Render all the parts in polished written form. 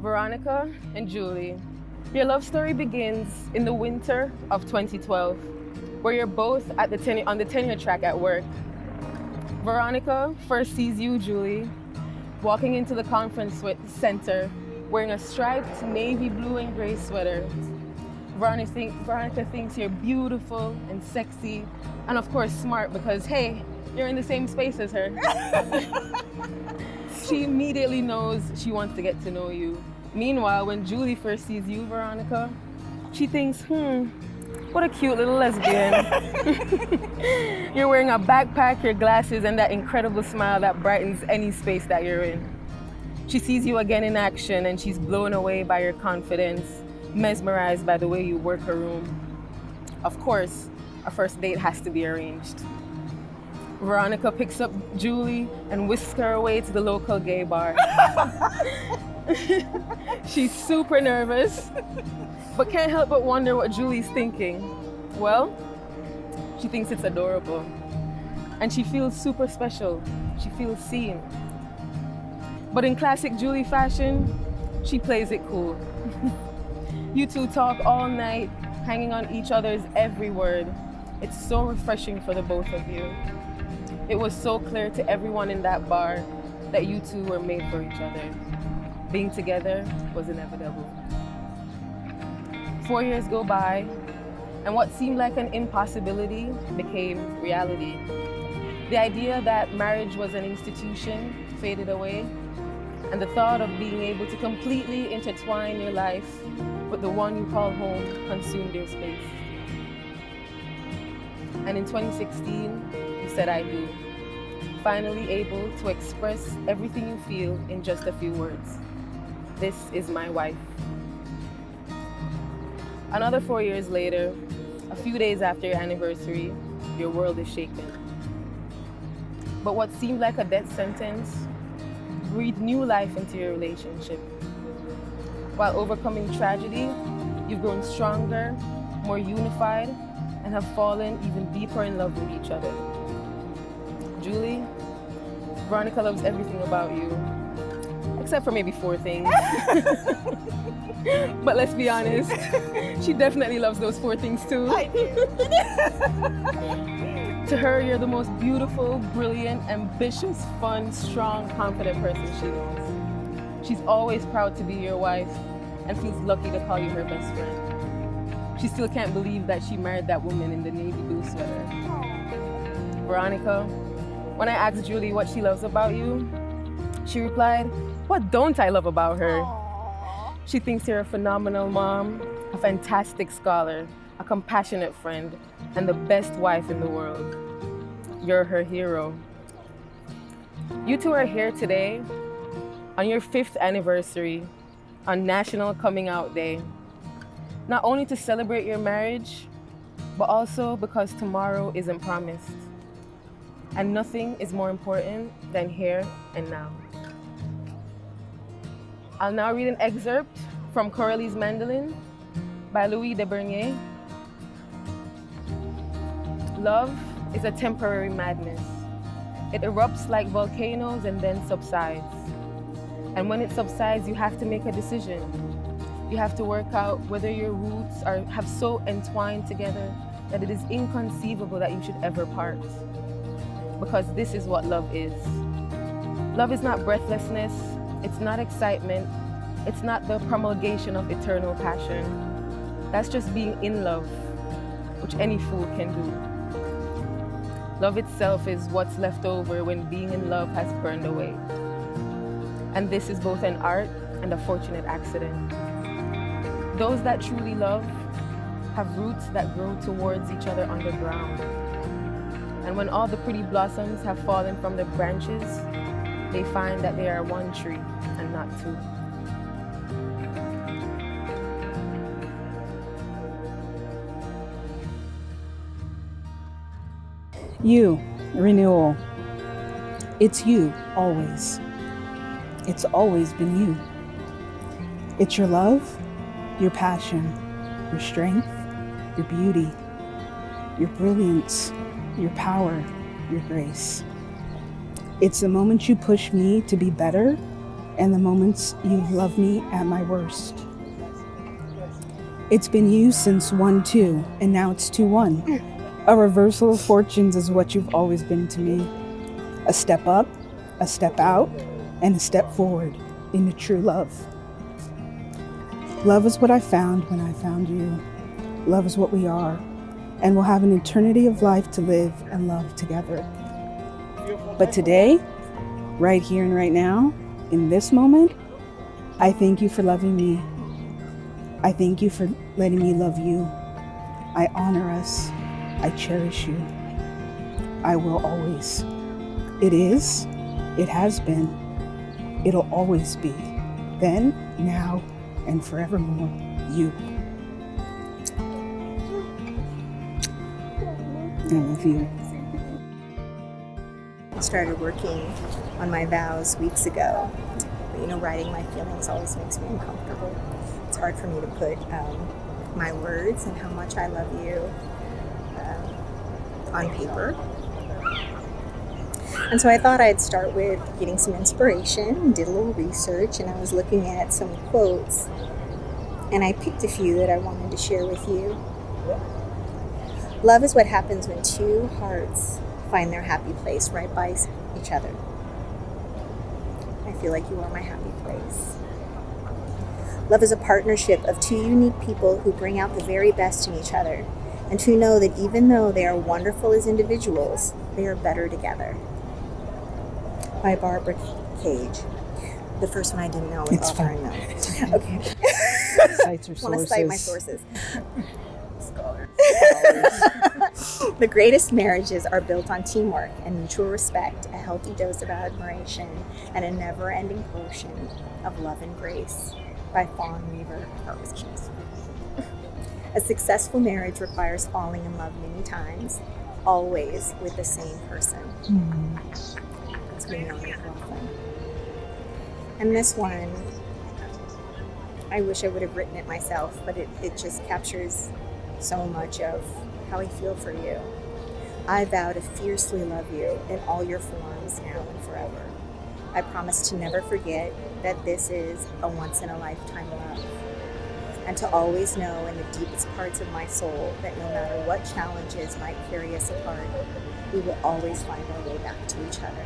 Veronica and Julie, your love story begins in the winter of 2012, where you're both on the tenure track at work. Veronica first sees you, Julie, walking into the conference center wearing a striped navy blue and gray sweater. Veronica thinks you're beautiful and sexy, and of course smart because, hey, you're in the same space as her. She immediately knows she wants to get to know you. Meanwhile, when Julie first sees you, Veronica, she thinks, what a cute little lesbian. You're wearing a backpack, your glasses, and that incredible smile that brightens any space that you're in. She sees you again in action and she's blown away by your confidence, mesmerized by the way you work a room. Of course, a first date has to be arranged. Veronica picks up Julie and whisks her away to the local gay bar. She's super nervous, but can't help but wonder what Julie's thinking. Well, she thinks it's adorable. And she feels super special. She feels seen. But in classic Julie fashion, she plays it cool. You two talk all night, hanging on each other's every word. It's so refreshing for the both of you. It was so clear to everyone in that bar that you two were made for each other. Being together was inevitable. 4 years go by, and what seemed like an impossibility became reality. The idea that marriage was an institution faded away, and the thought of being able to completely intertwine your life with the one you call home consumed your space. And in 2016, you said I do. Finally able to express everything you feel in just a few words. This is my wife. Another 4 years later, a few days after your anniversary, your world is shaken. But what seemed like a death sentence breathed new life into your relationship. While overcoming tragedy, you've grown stronger, more unified, and have fallen even deeper in love with each other. Julie, Veronica loves everything about you, except for maybe 4 things. But let's be honest, she definitely loves those 4 things too. I do. To her, you're the most beautiful, brilliant, ambitious, fun, strong, confident person she knows. She's always proud to be your wife and feels lucky to call you her best friend. She still can't believe that she married that woman in the navy blue sweater. Veronica, when I asked Julie what she loves about you, she replied, "What don't I love about her?" Aww. She thinks you're a phenomenal mom, a fantastic scholar, a compassionate friend, and the best wife in the world. You're her hero. You two are here today on your 5th anniversary, on National Coming Out Day, not only to celebrate your marriage, but also because tomorrow isn't promised. And nothing is more important than here and now. I'll now read an excerpt from Coralie's Mandolin by Louis de Bernier. Love is a temporary madness. It erupts like volcanoes and then subsides. And when it subsides, you have to make a decision. You have to work out whether your roots have so entwined together that it is inconceivable that you should ever part. Because this is what love is. Love is not breathlessness, it's not excitement, it's not the promulgation of eternal passion. That's just being in love, which any fool can do. Love itself is what's left over when being in love has burned away. And this is both an art and a fortunate accident. Those that truly love have roots that grow towards each other underground. And when all the pretty blossoms have fallen from the branches, they find that they are one tree and not 2. You, renewal. It's you, always. It's always been you. It's your love, your passion, your strength, your beauty, your brilliance, your power, your grace. It's the moment you push me to be better and the moments you've loved me at my worst. It's been you since 1-2, and now it's 2-1. A reversal of fortunes is what you've always been to me. A step up, a step out, and a step forward into true love. Love is what I found when I found you. Love is what we are, and we'll have an eternity of life to live and love together. But today, right here and right now, in this moment, I thank you for loving me. I thank you for letting me love you. I honor us. I cherish you. I will always. It is, it has been, it'll always be. Then, now, and forevermore, you. I love you. I started working on my vows weeks ago. But, writing my feelings always makes me uncomfortable. It's hard for me to put my words and how much I love you on paper. And so I thought I'd start with getting some inspiration, did a little research, and I was looking at some quotes, and I picked a few that I wanted to share with you. Love is what happens when two hearts find their happy place right by each other. I feel like you are my happy place. Love is a partnership of two unique people who bring out the very best in each other, and who know that even though they are wonderful as individuals, they are better together. By Barbara Cage. The first one I didn't know was It's author fine. unknown. Okay. Cites or I want to cite my sources. sources. The greatest marriages are built on teamwork and mutual respect, a healthy dose of admiration, and a never-ending portion of love and grace. By Fawn Weaver. That was cute. A successful marriage requires falling in love many times, always with the same person. That's me on McLaughlin. And this one, I wish I would have written it myself, but it just captures so much of how I feel for you. I vow to fiercely love you in all your forms now and forever. I promise to never forget that this is a once-in-a-lifetime love, and to always know in the deepest parts of my soul that no matter what challenges might carry us apart, we will always find our way back to each other.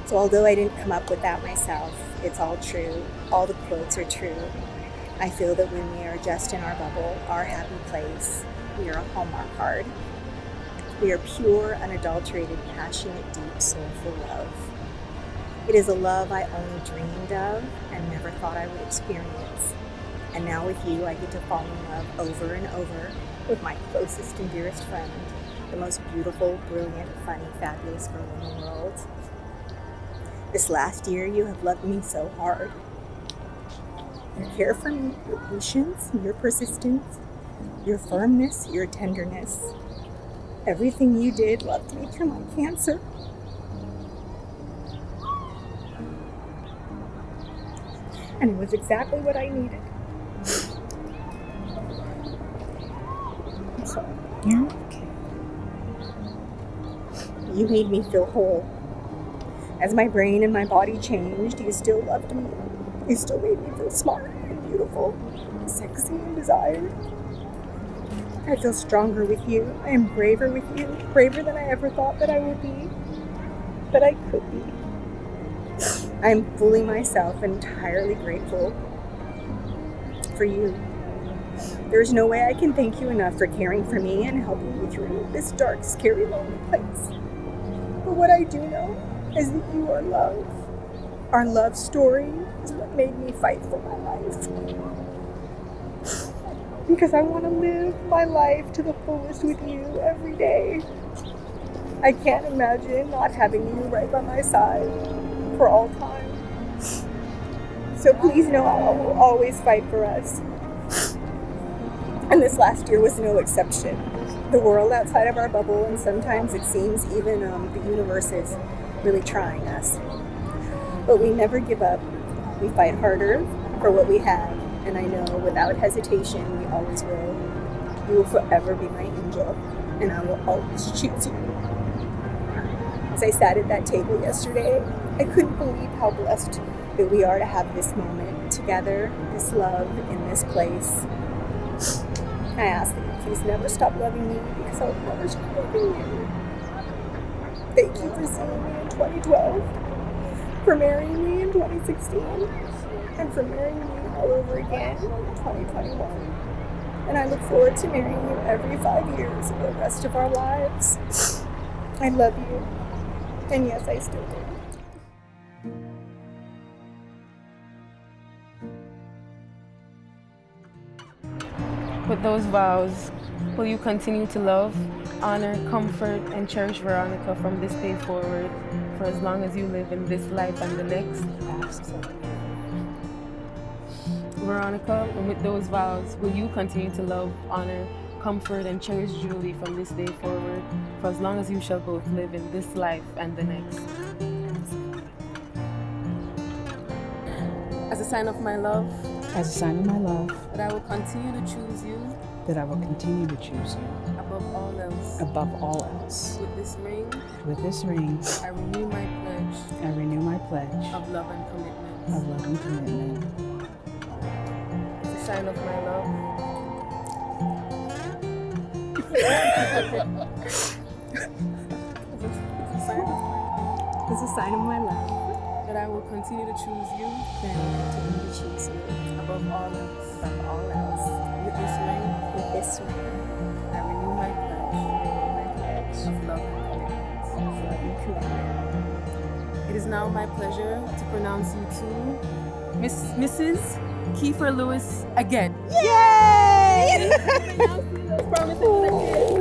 So although I didn't come up with that myself, it's all true. All the quotes are true. I feel that when we are just in our bubble, our happy place, we are a Hallmark card. We are pure, unadulterated, passionate, deep, soulful love. It is a love I only dreamed of and never thought I would experience. And now with you, I get to fall in love over and over with my closest and dearest friend, the most beautiful, brilliant, funny, fabulous girl in the world. This last year, you have loved me so hard. Your care for me, your patience, your persistence, your firmness, your tenderness. Everything you did loved me through my cancer. And it was exactly what I needed. I'm sorry. You're okay. You made me feel whole. As my brain and my body changed, you still loved me. You still made me feel smart and beautiful, sexy and desired. I feel stronger with you. I am braver with you, braver than I ever thought that I would be, that I could be. I am fully myself and entirely grateful for you. There is no way I can thank you enough for caring for me and helping me through this dark, scary, lonely place. But what I do know is that you are love. Our love story is what made me fight for my life. Because I want to live my life to the fullest with you every day. I can't imagine not having you right by my side for all time. So please know I will always fight for us. And this last year was no exception. The world outside of our bubble, and sometimes it seems even the universe is really trying us. But we never give up. We fight harder for what we have, and I know without hesitation we always will. You will forever be my angel, and I will always choose you. As I sat at that table yesterday, I couldn't believe how blessed that we are to have this moment together, this love in this place. I ask that you please never stop loving me because I will never stop loving you. Thank you for seeing me in 2012, for marrying me in 2016, and for marrying me all over again in 2021. And I look forward to marrying you every 5 years for the rest of our lives. I love you. And yes, I still do. With those vows, will you continue to love, honor, comfort, and cherish Veronica from this day forward for as long as you live in this life and the next? Absolutely. Veronica, and with those vows, will you continue to love, honor, comfort, and cherish Julie from this day forward for as long as you shall both live in this life and the next? As a sign of my love, As a sign of my love, that I will continue to choose you that I will continue to choose you above all else. above all else. With this ring, With this ring, I renew my pledge I renew my pledge of love and commitment. of love and commitment. As a sign of my love, As a sign of my love, that I will continue to choose you that I will continue to choose you above all else. above all else. With this ring, With this ring, I renew my pledge my pledge of love and commitment. of love and commitment. It is now my pleasure to pronounce you to Mrs. Kiefer Lewis again. Yay! Promise.